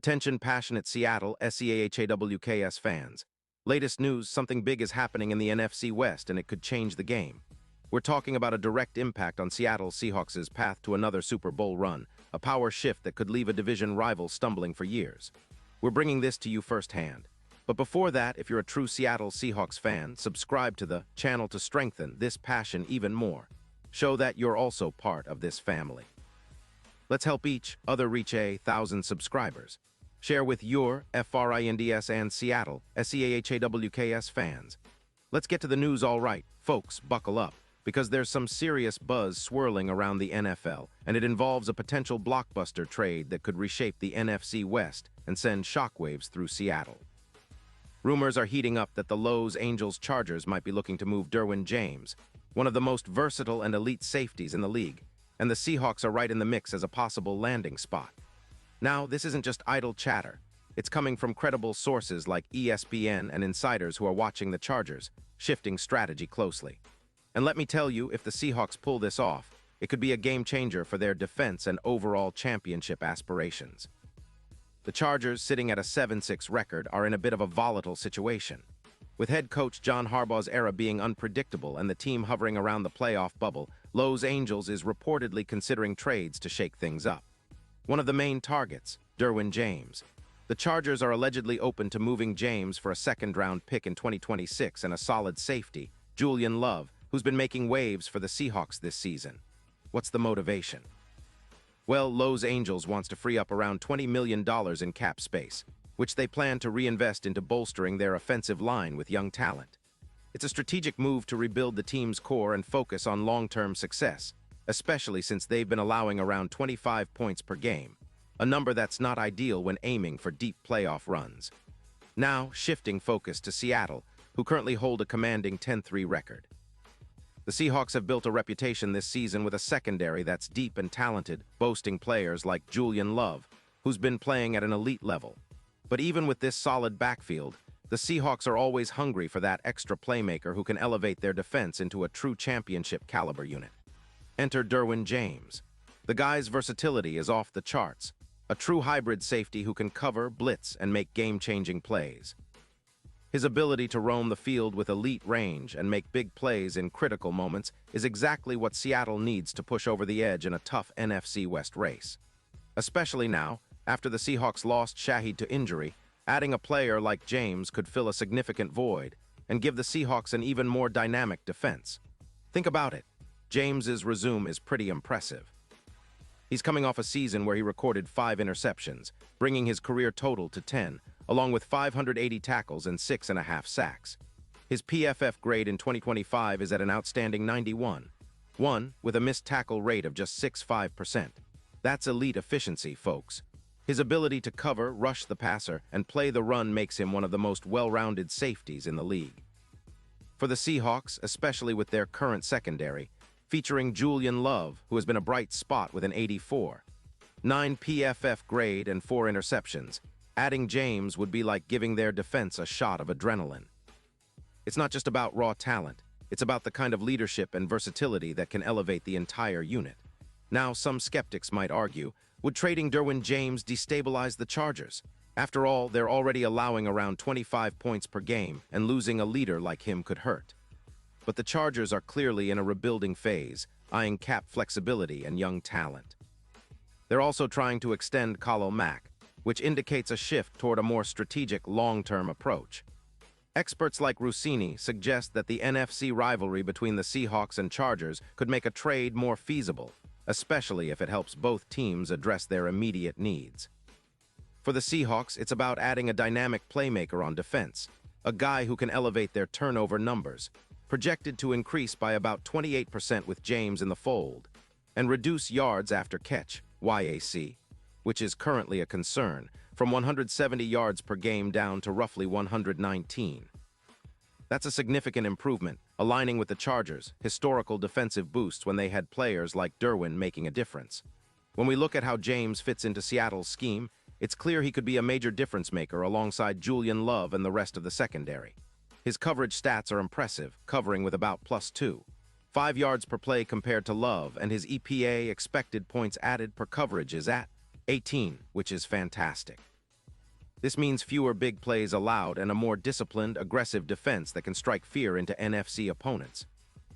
Attention passionate Seattle Seahawks fans. Latest news, something big is happening in the NFC West and it could change the game. We're talking about a direct impact on Seattle Seahawks' path to another Super Bowl run, a power shift that could leave a division rival stumbling for years. We're bringing this to you firsthand. But before that, if you're a true Seattle Seahawks fan, subscribe to the channel to strengthen this passion even more. Show that you're also part of this family. Let's help each other reach 1,000 subscribers. Share with your FRINDS and Seattle SEAHAWKS fans. Let's get to the news all right. Folks, buckle up, because there's some serious buzz swirling around the NFL, and it involves a potential blockbuster trade that could reshape the NFC West and send shockwaves through Seattle. Rumors are heating up that the Los Angeles Chargers might be looking to move Derwin James, one of the most versatile and elite safeties in the league, and the Seahawks are right in the mix as a possible landing spot. Now, this isn't just idle chatter. It's coming from credible sources like ESPN and insiders who are watching the Chargers, shifting strategy closely. And let me tell you, if the Seahawks pull this off, it could be a game-changer for their defense and overall championship aspirations. The Chargers, sitting at a 7-6 record, are in a bit of a volatile situation. With head coach John Harbaugh's era being unpredictable and the team hovering around the playoff bubble, Los Angeles is reportedly considering trades to shake things up. One of the main targets, Derwin James. The Chargers are allegedly open to moving James for a second-round pick in 2026 and a solid safety, Julian Love, who's been making waves for the Seahawks this season. What's the motivation? Well, Los Angeles wants to free up around $20 million in cap space, which they plan to reinvest into bolstering their offensive line with young talent. It's a strategic move to rebuild the team's core and focus on long-term success, especially since they've been allowing around 25 points per game, a number that's not ideal when aiming for deep playoff runs. Now, shifting focus to Seattle, who currently hold a commanding 10-3 record. The Seahawks have built a reputation this season with a secondary that's deep and talented, boasting players like Julian Love, who's been playing at an elite level. But even with this solid backfield, the Seahawks are always hungry for that extra playmaker who can elevate their defense into a true championship-caliber unit. Enter Derwin James. The guy's versatility is off the charts, a true hybrid safety who can cover, blitz, and make game-changing plays. His ability to roam the field with elite range and make big plays in critical moments is exactly what Seattle needs to push over the edge in a tough NFC West race. Especially now, after the Seahawks lost Shahid to injury, adding a player like James could fill a significant void and give the Seahawks an even more dynamic defense. Think about it. James's resume is pretty impressive. He's coming off a season where he recorded 5 interceptions, bringing his career total to 10, along with 580 tackles and 6.5 sacks. His PFF grade in 2025 is at an outstanding 91, with a missed tackle rate of just 6.5%. That's elite efficiency, folks. His ability to cover, rush the passer, and play the run makes him one of the most well-rounded safeties in the league. For the Seahawks, especially with their current secondary, featuring Julian Love, who has been a bright spot with an 84, 9 PFF grade and 4 interceptions, adding James would be like giving their defense a shot of adrenaline. It's not just about raw talent, it's about the kind of leadership and versatility that can elevate the entire unit. Now, some skeptics might argue, would trading Derwin James destabilize the Chargers? After all, they're already allowing around 25 points per game, and losing a leader like him could hurt. But the Chargers are clearly in a rebuilding phase, eyeing cap flexibility and young talent. They're also trying to extend Khalil Mack, which indicates a shift toward a more strategic long-term approach. Experts like Rossini suggest that the NFC rivalry between the Seahawks and Chargers could make a trade more feasible, especially if it helps both teams address their immediate needs. For the Seahawks, it's about adding a dynamic playmaker on defense, a guy who can elevate their turnover numbers, projected to increase by about 28% with James in the fold, and reduce yards after catch, YAC, which is currently a concern, from 170 yards per game down to roughly 119. That's a significant improvement, aligning with the Chargers' historical defensive boosts when they had players like Derwin making a difference. When we look at how James fits into Seattle's scheme, it's clear he could be a major difference maker alongside Julian Love and the rest of the secondary. His coverage stats are impressive, covering with about +2. 5 yards per play compared to Love, and his EPA expected points added per coverage is at 18, which is fantastic. This means fewer big plays allowed and a more disciplined, aggressive defense that can strike fear into NFC opponents.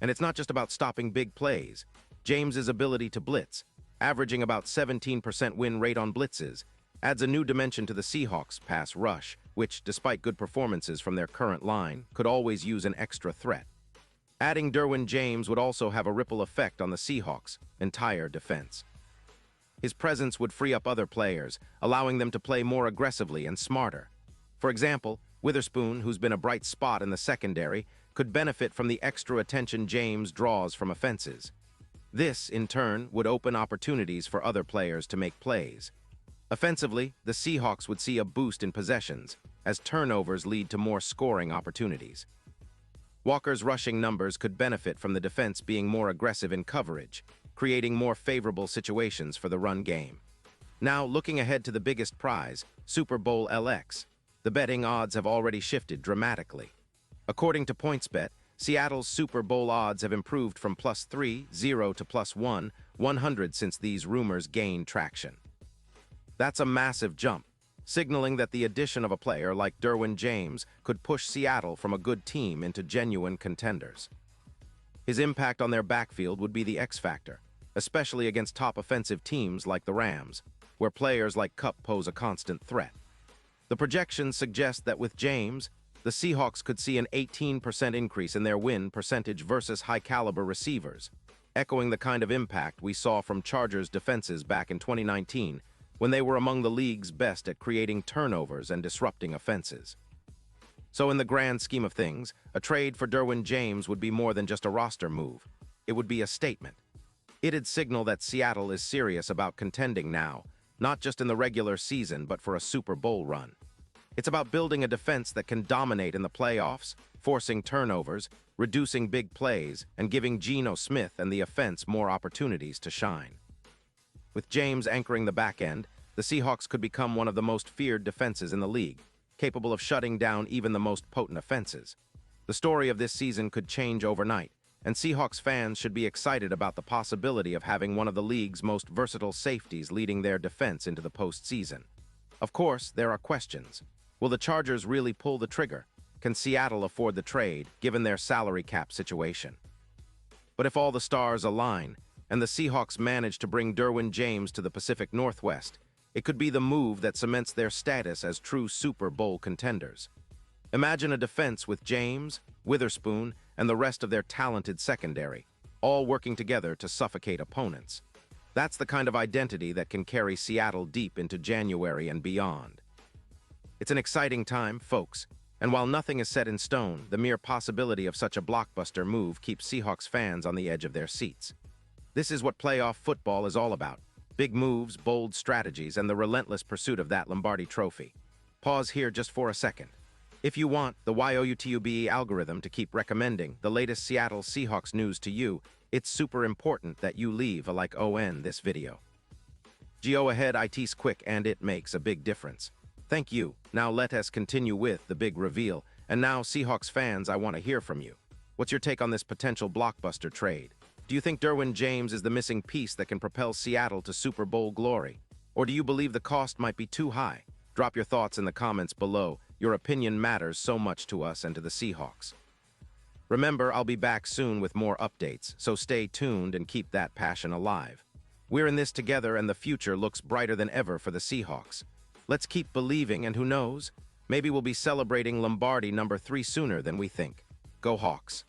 And it's not just about stopping big plays. James's ability to blitz, averaging about 17% win rate on blitzes, adds a new dimension to the Seahawks' pass rush, which, despite good performances from their current line, could always use an extra threat. Adding Derwin James would also have a ripple effect on the Seahawks' entire defense. His presence would free up other players, allowing them to play more aggressively and smarter. For example, Witherspoon, who's been a bright spot in the secondary, could benefit from the extra attention James draws from offenses. This, in turn, would open opportunities for other players to make plays. Offensively, the Seahawks would see a boost in possessions, as turnovers lead to more scoring opportunities. Walker's rushing numbers could benefit from the defense being more aggressive in coverage, creating more favorable situations for the run game. Now, looking ahead to the biggest prize, Super Bowl LX, the betting odds have already shifted dramatically. According to PointsBet, Seattle's Super Bowl odds have improved from +3.0 to +1.100 since these rumors gained traction. That's a massive jump, signaling that the addition of a player like Derwin James could push Seattle from a good team into genuine contenders. His impact on their backfield would be the X factor, especially against top offensive teams like the Rams, where players like Kupp pose a constant threat. The projections suggest that with James, the Seahawks could see an 18% increase in their win percentage versus high-caliber receivers, echoing the kind of impact we saw from Chargers defenses back in 2019, when they were among the league's best at creating turnovers and disrupting offenses. So in the grand scheme of things, a trade for Derwin James would be more than just a roster move. It would be a statement. It'd signal that Seattle is serious about contending now, not just in the regular season, but for a Super Bowl run. It's about building a defense that can dominate in the playoffs, forcing turnovers, reducing big plays, and giving Geno Smith and the offense more opportunities to shine. With James anchoring the back end, the Seahawks could become one of the most feared defenses in the league, capable of shutting down even the most potent offenses. The story of this season could change overnight, and Seahawks fans should be excited about the possibility of having one of the league's most versatile safeties leading their defense into the postseason. Of course, there are questions. Will the Chargers really pull the trigger? Can Seattle afford the trade, given their salary cap situation? But if all the stars align, and the Seahawks manage to bring Derwin James to the Pacific Northwest, it could be the move that cements their status as true Super Bowl contenders. Imagine a defense with James, Witherspoon, and the rest of their talented secondary, all working together to suffocate opponents. That's the kind of identity that can carry Seattle deep into January and beyond. It's an exciting time, folks, and while nothing is set in stone, the mere possibility of such a blockbuster move keeps Seahawks fans on the edge of their seats. This is what playoff football is all about. Big moves, bold strategies, and the relentless pursuit of that Lombardi trophy. Pause here just for a second. If you want the YOUTUBE algorithm to keep recommending the latest Seattle Seahawks news to you, it's super important that you leave a like on this video. Go ahead, it's quick and it makes a big difference. Thank you. Now let us continue with the big reveal. And now, Seahawks fans, I want to hear from you. What's your take on this potential blockbuster trade? Do you think Derwin James is the missing piece that can propel Seattle to Super Bowl glory? Or do you believe the cost might be too high? Drop your thoughts in the comments below. Your opinion matters so much to us and to the Seahawks. Remember, I'll be back soon with more updates, so stay tuned and keep that passion alive. We're in this together and the future looks brighter than ever for the Seahawks. Let's keep believing, and who knows, maybe we'll be celebrating Lombardi #3 sooner than we think. Go Hawks!